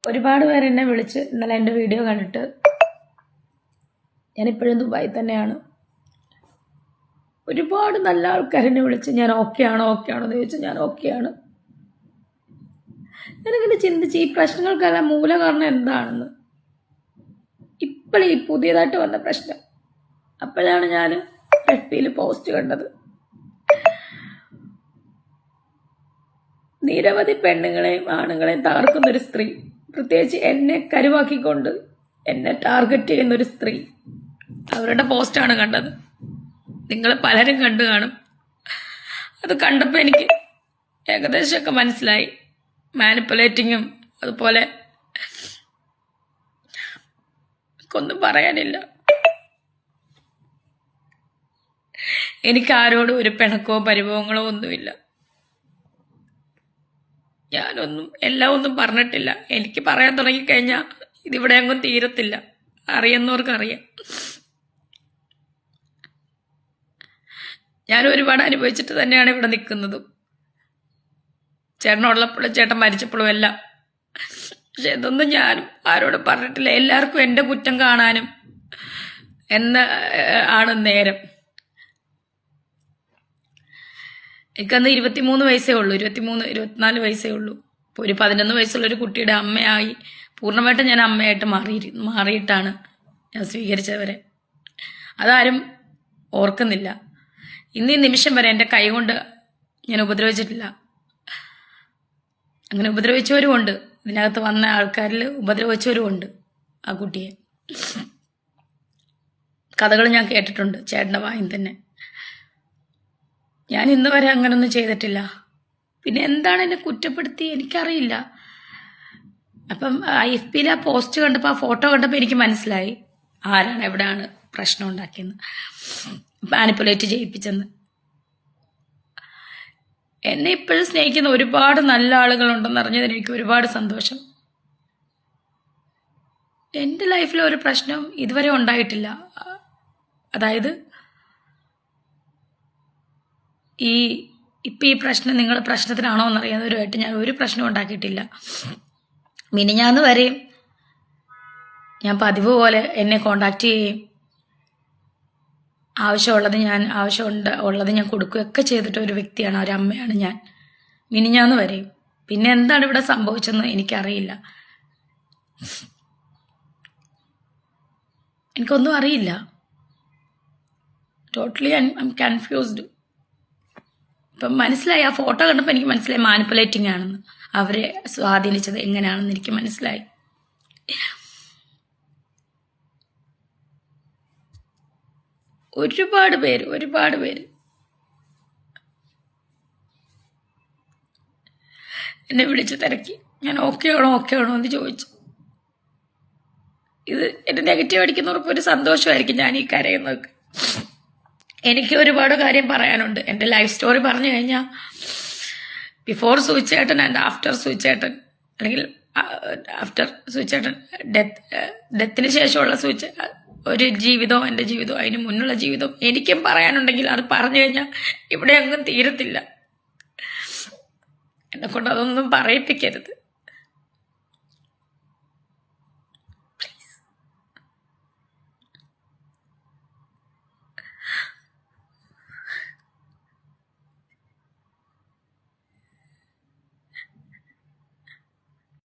ഒരുപാട് പേര് എന്നെ വിളിച്ച് ഇന്നലെ എൻ്റെ വീഡിയോ കണ്ടിട്ട് ഞാനിപ്പോഴും ദുബായിൽ തന്നെയാണ്. ഒരുപാട് നല്ല ആൾക്കാരെന്നെ വിളിച്ച് ഞാൻ ഓക്കെ ആണോ എന്ന് ചോദിച്ചാൽ ഞാൻ ഓക്കെയാണ്. ഞാനിങ്ങനെ ചിന്തിച്ച് ഈ പ്രശ്നങ്ങൾക്കെല്ലാം മൂല കാരണം എന്താണെന്ന്. ഈ പുതിയതായിട്ട് വന്ന പ്രശ്നം. അപ്പോഴാണ് ഞാൻ FB പോസ്റ്റ് കണ്ടത്. നിരവധി പെണ്ണുങ്ങളെയും ആണുങ്ങളെയും തകർക്കുന്നൊരു സ്ത്രീ, പ്രത്യേകിച്ച് എന്നെ കരുവാക്കിക്കൊണ്ട് എന്നെ ടാർഗറ്റ് ചെയ്യുന്നൊരു സ്ത്രീ, അവരുടെ പോസ്റ്റാണ് കണ്ടത്. നിങ്ങൾ പലരും കണ്ടു കാണും. അത് കണ്ടപ്പോൾ എനിക്ക് ഏകദേശമൊക്കെ മനസ്സിലായി. മാനിപ്പുലേറ്റിങ്ങും അതുപോലെ ഒന്നും പറയാനില്ല. എനിക്ക് ആരോടും ഒരു പിണക്കോ പരിഭവങ്ങളോ ഒന്നുമില്ല. എല്ലാം ഒന്നും പറഞ്ഞിട്ടില്ല. എനിക്ക് പറയാൻ തുടങ്ങിക്കഴിഞ്ഞാൽ ഇതിവിടെ അങ്ങും തീരത്തില്ല. അറിയുന്നവർക്കറിയാം. ഞാൻ ഒരുപാട് അനുഭവിച്ചിട്ട് തന്നെയാണ് ഇവിടെ നിൽക്കുന്നതും. ചേട്ടനുള്ളപ്പോഴും ചേട്ടൻ മരിച്ചപ്പോഴും എല്ലാം. പക്ഷെ ഇതൊന്നും ഞാനും ആരോടും പറഞ്ഞിട്ടില്ല. എല്ലാവർക്കും എൻ്റെ കുറ്റം കാണാനും ആണ് നേരം. എനിക്കന്ന് 23 വയസ്സേ ഉള്ളൂ. 24 വയസ്സേ ഉള്ളൂ. ഇപ്പോൾ ഒരു 11 വയസ്സുള്ളൊരു കുട്ടിയുടെ അമ്മയായി പൂർണ്ണമായിട്ടും ഞാൻ അമ്മയായിട്ട് മാറിയിട്ടാണ് ഞാൻ സ്വീകരിച്ചവരെ. അതാരും ഓർക്കുന്നില്ല. ഇന്ന് ഈ നിമിഷം വരെ എൻ്റെ കൈ കൊണ്ട് ഞാൻ ഉപദ്രവിച്ചിട്ടില്ല. അങ്ങനെ ഉപദ്രവിച്ചവരുമുണ്ട്. ഇതിനകത്ത് വന്ന ആൾക്കാരിൽ ഉപദ്രവിച്ചവരുമുണ്ട് ആ കുട്ടിയെ. കഥകൾ ഞാൻ കേട്ടിട്ടുണ്ട് ചേട്ടൻ്റെ വായിൽ തന്നെ. ഞാൻ ഇന്ന് വരെ അങ്ങനൊന്നും ചെയ്തിട്ടില്ല. പിന്നെ എന്താണ് എന്നെ കുറ്റപ്പെടുത്തി എനിക്കറിയില്ല. അപ്പം FB ആ പോസ്റ്റ് കണ്ടപ്പോൾ, ആ ഫോട്ടോ കണ്ടപ്പോൾ എനിക്ക് മനസ്സിലായി ആരാണ് എവിടെയാണ് പ്രശ്നം ഉണ്ടാക്കിയെന്ന്, മാനിപ്പുലേറ്റ് ചെയ്യിപ്പിച്ചെന്ന്. എന്നെ ഇപ്പോഴും സ്നേഹിക്കുന്ന ഒരുപാട് നല്ല ആളുകളുണ്ടെന്ന് അറിഞ്ഞതിന് എനിക്ക് ഒരുപാട് സന്തോഷം. എൻ്റെ ലൈഫിൽ ഒരു പ്രശ്നം ഇതുവരെ ഉണ്ടായിട്ടില്ല. അതായത് ഈ പ്രശ്നം നിങ്ങൾ പ്രശ്നത്തിനാണോ എന്നറിയാവുന്നവരുമായിട്ട് ഞാൻ ഒരു പ്രശ്നം ഉണ്ടാക്കിയിട്ടില്ല. മിനിഞ്ഞാന്ന് വരെയും ഞാൻ പതിവ് പോലെ എന്നെ കോണ്ടാക്ട് ചെയ്യുകയും ആവശ്യമുള്ളത് ഞാൻ കൊടുക്കുകയൊക്കെ ചെയ്തിട്ട് ഒരു വ്യക്തിയാണ്, ഒരു അമ്മയാണ് ഞാൻ മിനിഞ്ഞാന്ന് വരെയും. പിന്നെ എന്താണ് ഇവിടെ സംഭവിച്ചതെന്ന് എനിക്കറിയില്ല. എനിക്കൊന്നും അറിയില്ല. Totally I M confused. ഇപ്പം മനസ്സിലായി. ആ ഫോട്ടോ കണ്ടപ്പോൾ എനിക്ക് മനസ്സിലായി മാനിപ്പുലേറ്റിംഗ് ആണെന്ന്. അവരെ സ്വാധീനിച്ചത് എങ്ങനെയാണെന്ന് എനിക്ക് മനസ്സിലായി. ഒരുപാട് പേര് എന്നെ വിളിച്ച് തിരക്കി. ഞാൻ ഓക്കെ ആണോ എന്ന് ചോദിച്ചു. ഇത് എന്നെ നെഗറ്റീവ് അടിക്കുന്നവർക്ക് ഒരു സന്തോഷമായിരിക്കും ഞാൻ ഈ കരയുന്നതൊക്കെ. എനിക്ക് ഒരുപാട് കാര്യം പറയാനുണ്ട്. എൻ്റെ ലൈഫ് സ്റ്റോറി പറഞ്ഞു കഴിഞ്ഞാൽ before suicide and after suicide, അല്ലെങ്കിൽ ആഫ്റ്റർ സൂയിസൈഡ് ഡെത്തിന് ശേഷമുള്ള ഒരു ജീവിതവും എൻ്റെ ജീവിതവും അതിന് മുന്നുള്ള ജീവിതവും എനിക്കും പറയാനുണ്ടെങ്കിൽ അത് പറഞ്ഞു കഴിഞ്ഞാൽ ഇവിടെ ഒന്നും തീരത്തില്ല. എന്നെക്കൊണ്ട് അതൊന്നും പറയിപ്പിക്കരുത്.